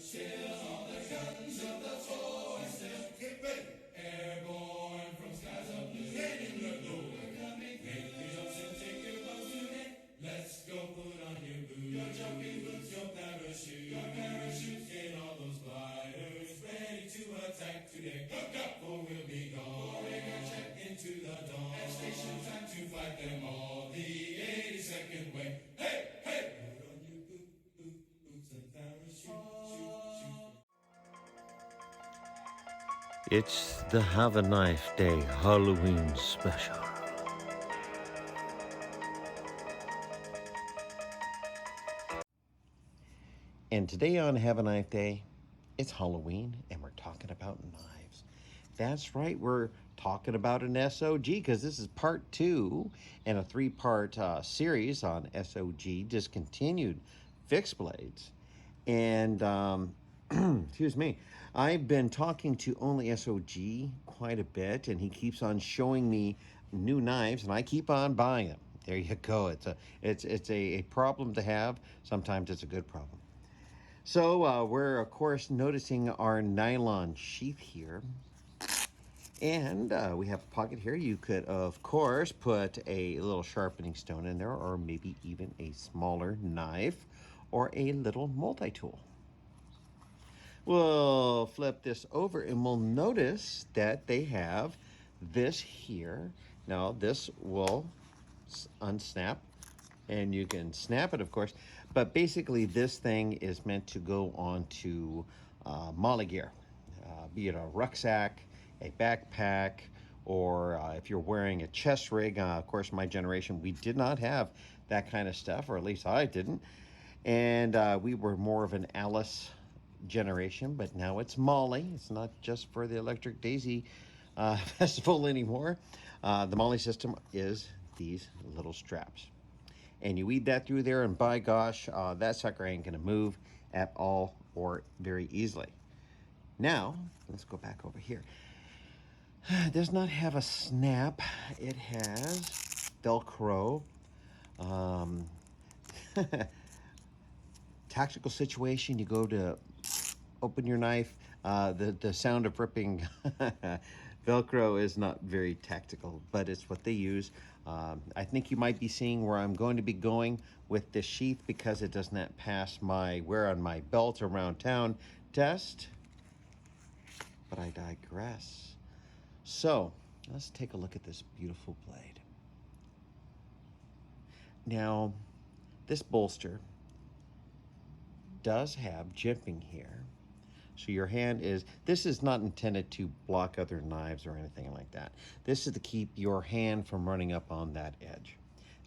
Still all the guns of the force. Get ready. Airborne from skies of blue. Ready to go. We're coming through. Make your jumps and take your bows today. Let's go, put on your boots. Your jumping boots, your parachute. Your parachute, get all those gliders ready to attack today. Hook up or we'll be gone. Pouring our jet into the dawn. At station time to fight them all. The 82nd way. Hey, hey! Put on your boots and parachute. Shoot. It's the Have a Knife Day Halloween special. And today on Have a Knife Day, it's Halloween and we're talking about knives. That's right, we're talking about an SOG because this is part 2 in a 3-part series on SOG discontinued fixed blades. And excuse me, I've been talking to only SOG quite a bit, and he keeps on showing me new knives, and I keep on buying them. There you go. It's a problem to have. Sometimes it's a good problem. So we're of course noticing our nylon sheath here, and we have a pocket here. You could of course put a little sharpening stone in there, or maybe even a smaller knife or a little multi-tool. We'll flip this over and we'll notice that they have this here. Now this will unsnap and you can snap it, of course, but basically this thing is meant to go onto mollee gear, be it a rucksack, a backpack, or if you're wearing a chest rig. Of course, my generation, we did not have that kind of stuff, or at least I didn't, and we were more of an Alice generation, but now it's mollee. It's not just for the Electric Daisy festival anymore. The mollee system is these little straps, and you weed that through there, and by gosh, that sucker ain't gonna move at all or very easily. Now let's go back over here. It does not have a snap. It has Velcro. Tactical situation, you go to open your knife, the sound of ripping Velcro is not very tactical, but it's what they use. I think you might be seeing where I'm going to be going with this sheath because it does not pass my wear on my belt around town test, but I digress. So let's take a look at this beautiful blade. Now, this bolster does have jimping here. So your hand this is not intended to block other knives or anything like that. This is to keep your hand from running up on that edge.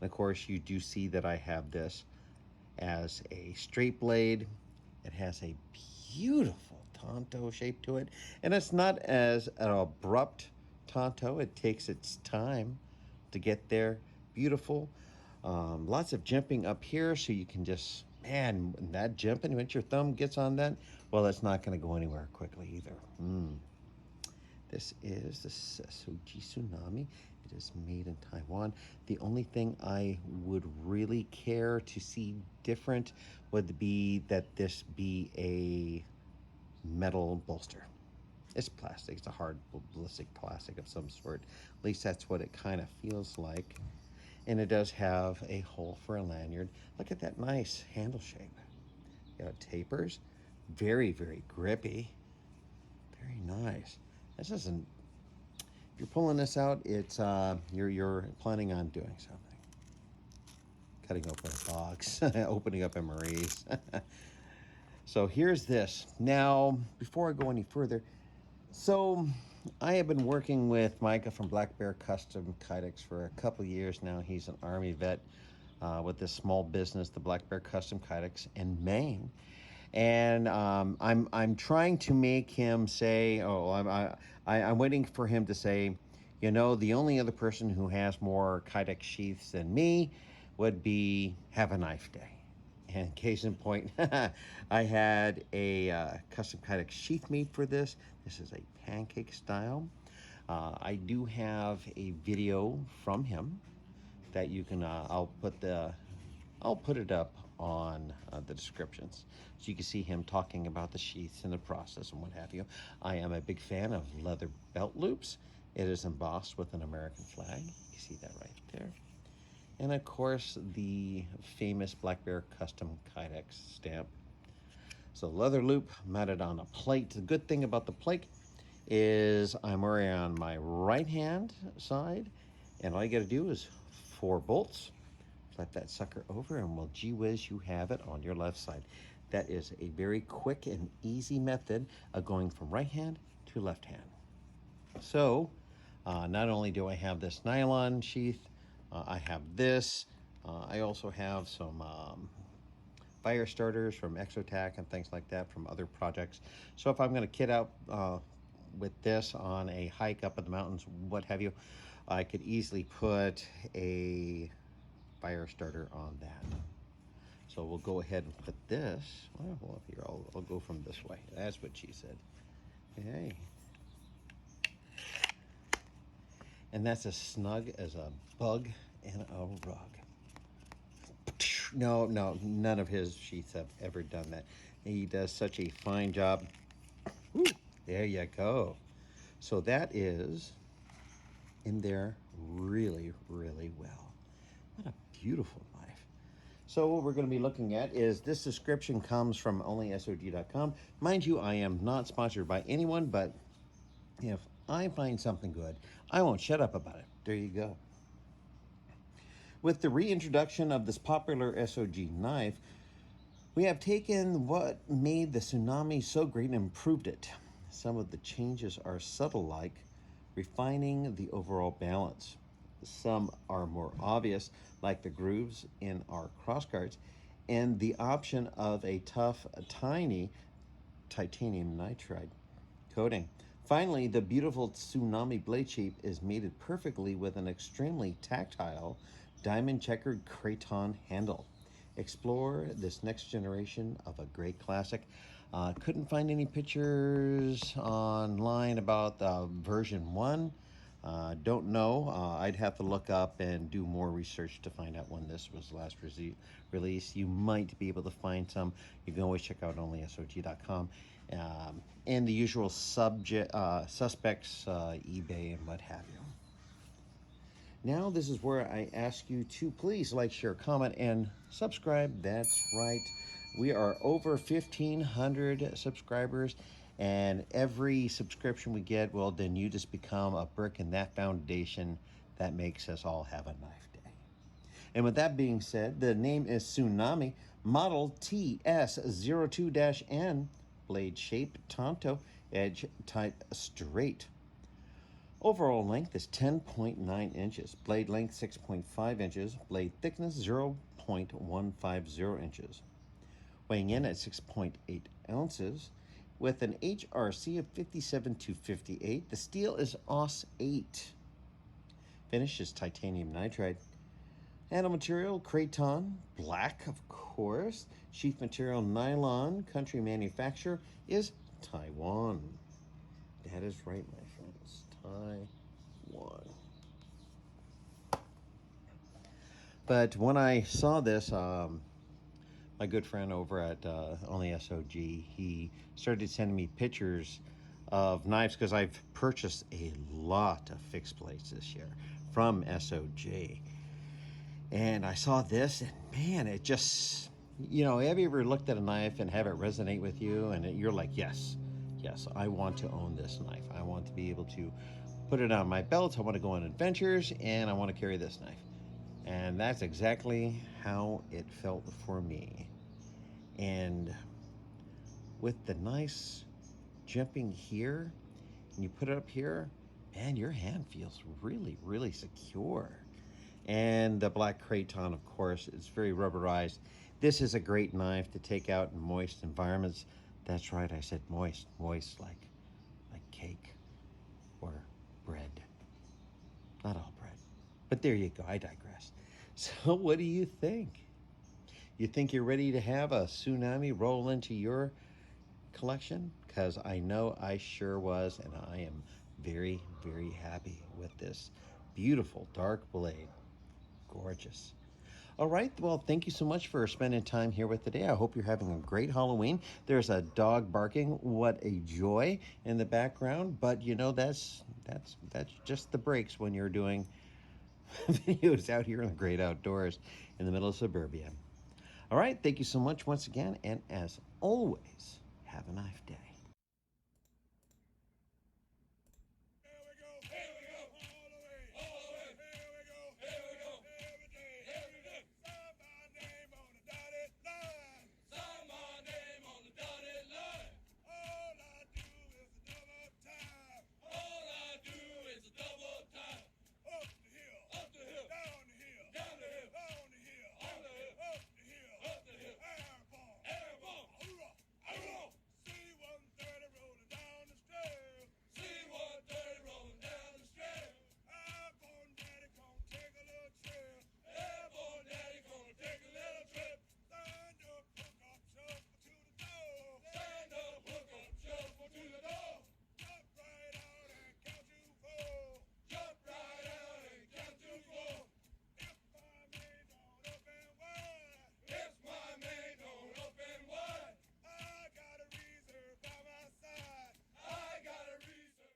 And of course, you do see that I have this as a straight blade. It has a beautiful Tanto shape to it. And it's not as an abrupt Tanto. It takes its time to get there. Beautiful. Lots of jimping up here, so you can just, man, that jimping, once your thumb gets on that, well, it's not going to go anywhere quickly either. This is the SOG Tsunami. It is made in Taiwan. The only thing I would really care to see different would be that this be a metal bolster. It's plastic. It's a hard ballistic plastic of some sort. At least that's what it kind of feels like. And it does have a hole for a lanyard. Look at that nice handle shape. You know, tapers. Very, very grippy. Very nice. This isn't, if you're pulling this out, it's you're planning on doing something. Cutting open a box, opening up MREs. So here's this. Now, before I go any further, so I have been working with Micah from Black Bear Custom Kydex for a couple years now. He's an Army vet with this small business, the Black Bear Custom Kydex in Maine. And I'm trying to make him say, I'm waiting for him to say, you know, the only other person who has more Kydex sheaths than me would be Have a Knife Day. And case in point, I had a custom Kydex sheath made for this. This is a pancake style. I do have a video from him that you can, I'll put it up on the descriptions. So you can see him talking about the sheaths and the process and what have you. I am a big fan of leather belt loops. It is embossed with an American flag. You see that right there. And of course, the famous Black Bear custom Kydex stamp. So leather loop mounted on a plate. The good thing about the plate is I'm wearing on my right hand side, and all you got to do is 4 bolts. Flip that sucker over, and well, gee whiz, you have it on your left side. That is a very quick and easy method of going from right hand to left hand. So not only do I have this nylon sheath, I have this. I also have some fire starters from Exotac and things like that from other projects. So if I'm going to kit out with this on a hike up in the mountains, what have you, I could easily put a fire starter on that. So we'll go ahead and put this. Well, here, I'll go from this way. That's what she said. Hey. And that's as snug as a bug in a rug. No, none of his sheaths have ever done that. He does such a fine job. Ooh, there you go. So that is in there really, really well. What a beautiful knife. So what we're going to be looking at is this description comes from onlysog.com. Mind you, I am not sponsored by anyone, but if I find something good, I won't shut up about it. There you go. With the reintroduction of this popular SOG knife, we have taken what made the Tsunami so great and improved it. Some of the changes are subtle, like refining the overall balance. Some are more obvious, like the grooves in our crossguards, and the option of a tough TiNi titanium nitride coating. Finally, the beautiful Tsunami blade shape is mated perfectly with an extremely tactile diamond checkered craton handle. Explore this next generation of a great classic. Couldn't find any pictures online about version 1. Don't know. I'd have to look up and do more research to find out when this was last released. You might be able to find some. You can always check out onlysog.com. And the usual suspects, eBay and what have you. Now this is where I ask you to please like, share, comment, and subscribe. That's right. We are over 1,500 subscribers, and every subscription we get, well, then you just become a brick in that foundation that makes us all have a knife day. And with that being said, the name is Tsunami, model TS02-N, blade shape Tanto, edge type straight. Overall length is 10.9 inches, blade length 6.5 inches, blade thickness 0.150 inches. Weighing in at 6.8 ounces, with an HRC of 57 to 58. The steel is AUS 8. Finish is titanium nitride. Handle material, craton, black, of course. Sheath material, nylon. Country manufacturer is Taiwan. That is right, my friends. Taiwan. But when I saw this, my good friend over at Only SOG, he started sending me pictures of knives because I've purchased a lot of fixed blades this year from SOG. And I saw this, and man, it just, have you ever looked at a knife and have it resonate with you? And you're like, yes, I want to own this knife. I want to be able to put it on my belt. I want to go on adventures, and I want to carry this knife. And that's exactly how it felt for me. And with the nice jimping here, and you put it up here, man, your hand feels really, really secure. And the black craton, of course, is very rubberized. This is a great knife to take out in moist environments. That's right, I said moist like cake or bread. Not all bread, but there you go, I digress. So what do you think? You think you're ready to have a Tsunami roll into your collection? Because I know I sure was, and I am very, very happy with this beautiful dark blade. Gorgeous. All right. Well, thank you so much for spending time here with today. I hope you're having a great Halloween. There's a dog barking. What a joy in the background. But you know, that's just the breaks when you're doing videos out here in the great outdoors in the middle of suburbia. All right. Thank you so much once again. And as always, have a nice day.